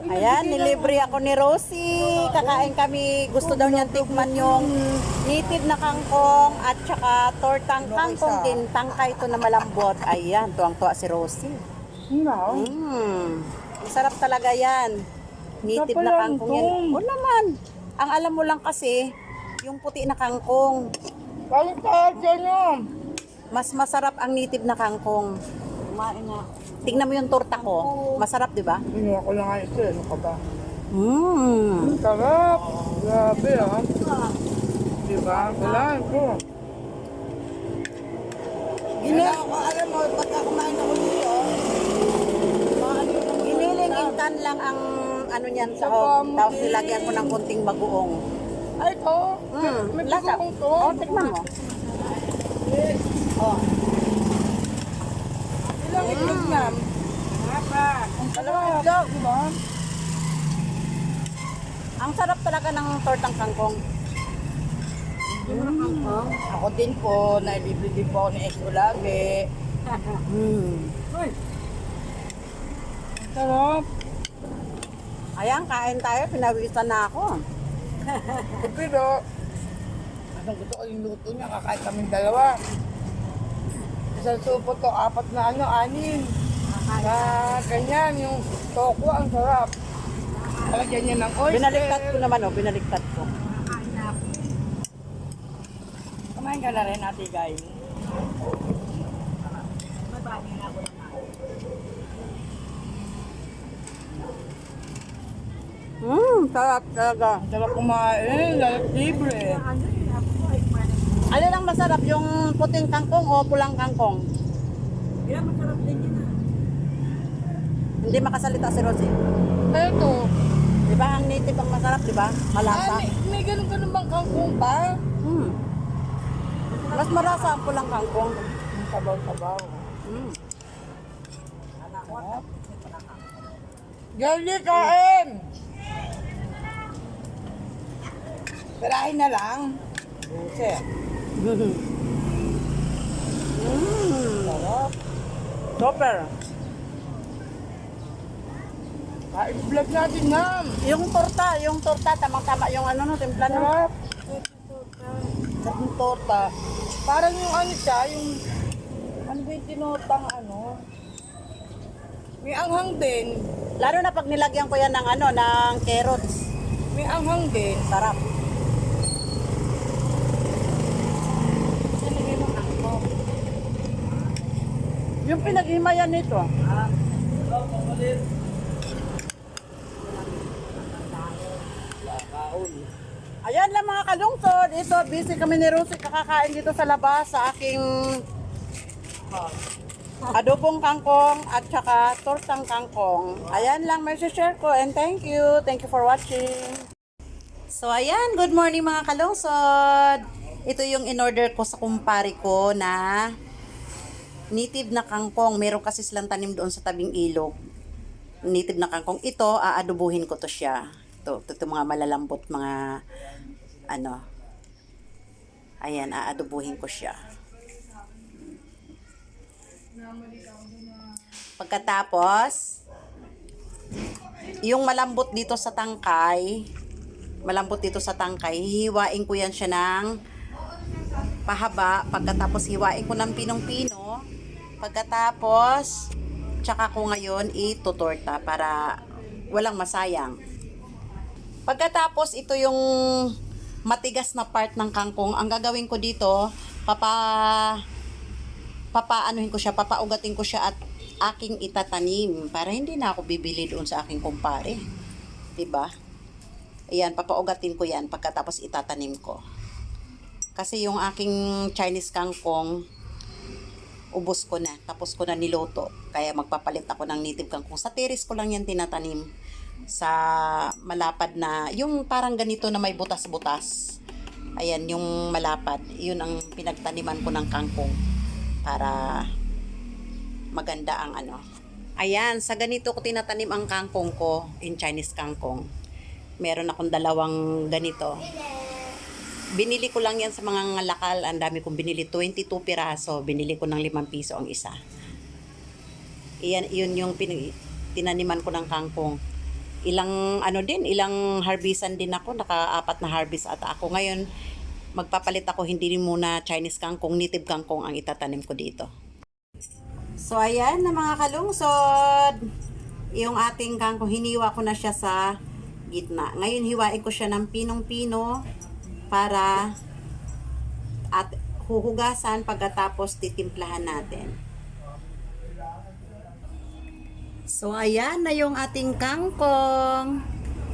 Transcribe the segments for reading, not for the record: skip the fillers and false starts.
Ayan, nilibre ako ni Rosie. Kakain kami. Gusto daw niyang tikman yung native na kangkong at saka tortang kangkong din. Tangkay ito na malambot. Ayan, tuwang-tuwa si Rosie. Masarap talaga yan. Native na kangkong yan. O naman. Ang alam mo lang kasi, yung puti na kangkong. Balik tayo dyan yun. Mas masarap ang native na kangkong. Tingnan mo yung torta ko. Masarap, di ba? Inuha ko lang nga ito. Ano ka ba? Mmm. Sarap. Grabe ah. Diba? Kailangan ko. Alam mo, pagka kumain ako dito, iniling-intan lang ang ano niyan sa hog. Tapos nilagyan ko ng konting bagoong. Ay, ito. May Lasa. pagkakong to. Oh, tikman mo. Oh. Ilang itlog na. Ang dalawang itlog, diba? Ang sarap talaga ng tortang kangkong. Ako din po, nailibre din po ako ni Exo lagi. Uy! Ang sarap. Ayan, kain tayo. Pinawisan na ako. Pero, anong gusto ko yung luto niya, kakain kaming dalawa. Isang supo to, 4 na ano, 6. Na ganyan, yung toko, ang sarap. Talagyan niya ng oyster. Binaliktad ko naman, oh. Binaliktad ko. Kumain ka na rin, ate guys. Sarap talaga. Ang sarap kumain, lalap libre. Ano lang masarap, yung puting kangkong o pulang kangkong? Yeah, masarap din yun ah. Hindi makasalita si Rosie. Ito, Di ba ang native ang masarap, di ba? Malasa. may ganun-ganun bang kangkong ba? Mm. Mas marasa ang pulang kangkong. Ang sabaw-sabaw. Mm. Gali, kain! Perahin na lang. Busi. Sarap. Super. Kain vlog natin, ma'am. Yung torta, tamang-tama yung ano, no, timpla no. Sarap. Sarap ng torta. Parang yung ano siya, yung... Ano ba yung tinotang ano? May anghang din. Lalo na pag nilagyan ko yan ng ano, ng carrots. May anghang din. Sarap. Yung pinag-himayan nito. Ayan lang mga kalungsod. Ito, busy kami ni Rosie kakakain dito sa labas sa aking adobong kangkong at saka tortang kangkong. Ayan lang may share ko and thank you. Thank you for watching. So ayan, good morning mga kalungsod. Ito yung in-order ko sa kumpare ko na native na kangkong. Meron kasi silang tanim doon sa tabing ilog. Native na kangkong. Ito, aadobuhin ko to siya. Ito mga malalambot, mga ano. Ayan, aadobuhin ko siya. Pagkatapos, yung malambot dito sa tangkay, hihiwain ko yan siya ng pahaba. Pagkatapos, hiwain ko ng pinong-pino. Pagkatapos, tsaka ko ngayon itutorta para walang masayang. Pagkatapos, ito yung matigas na part ng kangkong. Ang gagawin ko dito, papaugatin ko siya at aking itatanim para hindi na ako bibili doon sa aking kumpare. 'Di ba? Ayan, papaugatin ko 'yan pagkatapos itatanim ko. Kasi yung aking Chinese kangkong ubos ko na, tapos ko na niluto. Kaya magpapalit ako ng native kangkong. Sa terrace ko lang 'yan tinatanim sa malapad na, yung parang ganito na may butas-butas. Ayan, yung malapad. Yun ang pinagtaniman ko ng kangkong para maganda ang ano. Ayan, sa ganito ko tinatanim ang kangkong ko, in Chinese kangkong. Meron akong 2 ganito. Binili ko lang yan sa mga lakal. Ang dami kong binili, 22 piraso. Binili ko ng 5 piso ang isa. Iyan, yun yung tinaniman ko ng kangkong. ilang ilang harvestan din ako, naka-4 na harvest at ako. Ngayon, magpapalit ako, hindi rin muna Chinese kangkong, native kangkong ang itatanim ko dito. So, ayan na mga kalungsod. Yung ating kangkong, hiniwa ko na siya sa gitna. Ngayon, hiwain ko siya ng pinong-pino para at huhugasan pagkatapos titimplahan natin. So, ayan na yung ating kangkong.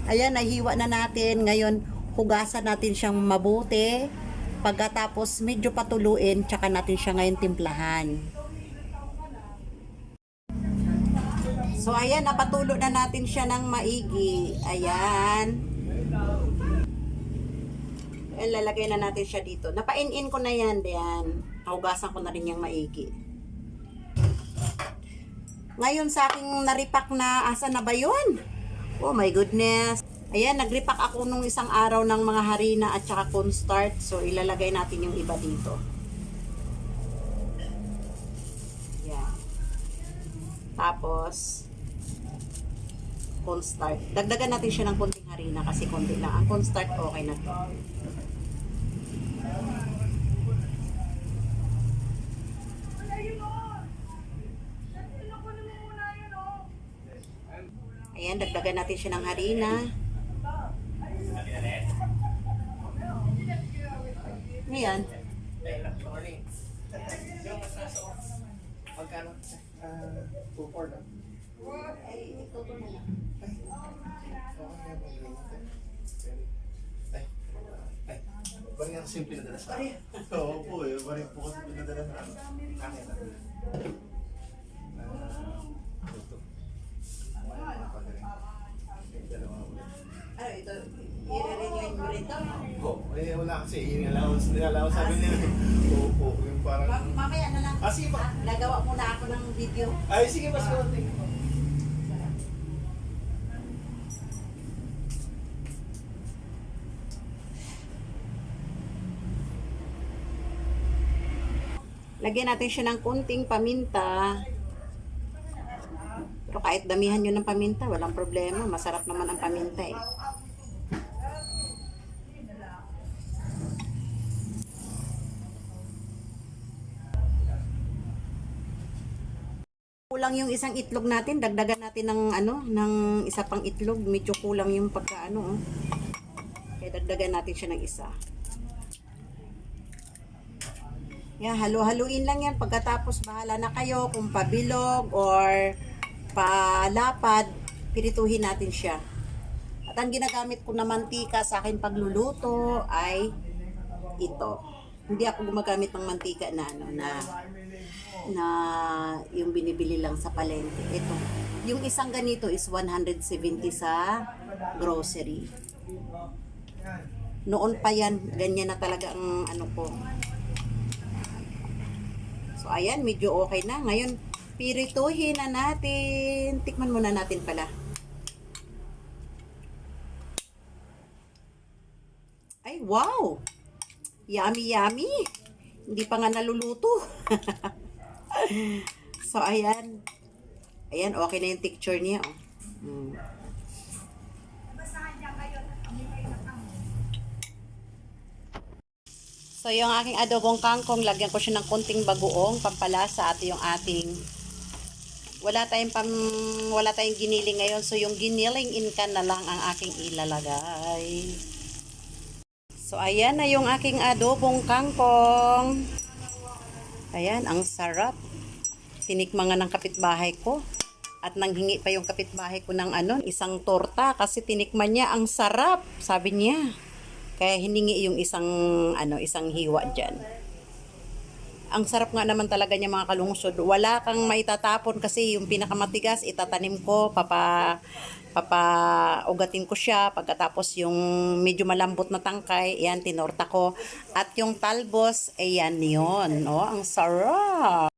Ayan, nahiwa na natin. Ngayon, hugasan natin siyang mabuti. Pagkatapos, medyo patuluin, tsaka natin siya ngayon timplahan. So, ayan, napatulo na natin siya ng maigi. Ayan. Ayan, lalagay na natin siya dito. Napain-in ko na yan, diyan. Hugasan ko na rin yung maigi. Ngayon sa aking naripak na, asa na ba yun? Oh my goodness. Ayan, nagripak ako nung isang araw ng mga harina at saka cornstarch. So, ilalagay natin yung iba dito. Ayan. Tapos, cornstarch. Dagdagan natin siya ng konting harina kasi konti lang. Ang cornstarch okay na to. Ayan, dagdagan natin siya ng harina. Ayan. Magkano? 2-4 lang. Ay, ito na lang. Ay, bari ang simple na dala sa akin. Oo po eh, bari po kasi pinadala sa akin. Akin na. Ano ito? I-renew mo rin ito? Eh, wala kasi. Yung allowance sabi nila. Oo po, yung parang... Mamaya na lang. Ah, sige ba? Nagawa muna ako ng video. Ay, sige ba? Sige. Lagyan natin siya ng kunting paminta. Pero kahit damihan nyo ng paminta, walang problema. Masarap naman ang paminta eh. Kulang yung isang itlog natin, dagdagan natin ng isa pang itlog. Medyo kulang yung pagkaano. Kaya dagdagan natin siya ng isa. Yan, halo-haluin lang yan. Pagkatapos, bahala na kayo kung pabilog or palapad, pirituhin natin siya. At ang ginagamit ko na mantika sa akin pagluluto ay ito. Hindi ako gumagamit ng mantika na na yung binibili lang sa palengke. Ito. Yung isang ganito is 170 sa grocery. Noon pa yan, ganyan na talaga ang ano ko. So, ayan, medyo okay na. Ngayon, pirituhin na natin. Tikman muna natin pala. Ay, wow! Yummy, yummy! Hindi pa nga naluluto. So, ayan. Ayan, okay na yung texture niya. Oh. So, yung aking adobong kangkong, lagyan ko siya ng konting bagoong pampalasa at yung ating wala tayong giniling ngayon. So, yung giniling inkan na lang ang aking ilalagay. So, ayan na yung aking adobong kangkong. Ayan, ang sarap. Tinikman nga ng kapitbahay ko. At nanghingi pa yung kapitbahay ko ng isang torta kasi tinikman niya, ang sarap, sabi niya. Kaya hiningi yung isang hiwa dyan. Ang sarap nga naman talaga niya mga kalungsod. Wala kang maitatapon kasi yung pinakamatigas itatanim ko, papaugatin ko siya. Pagkatapos yung medyo malambot na tangkay, yan, tinorta ko. At yung talbos, ayan yun. Oh, ang sarap.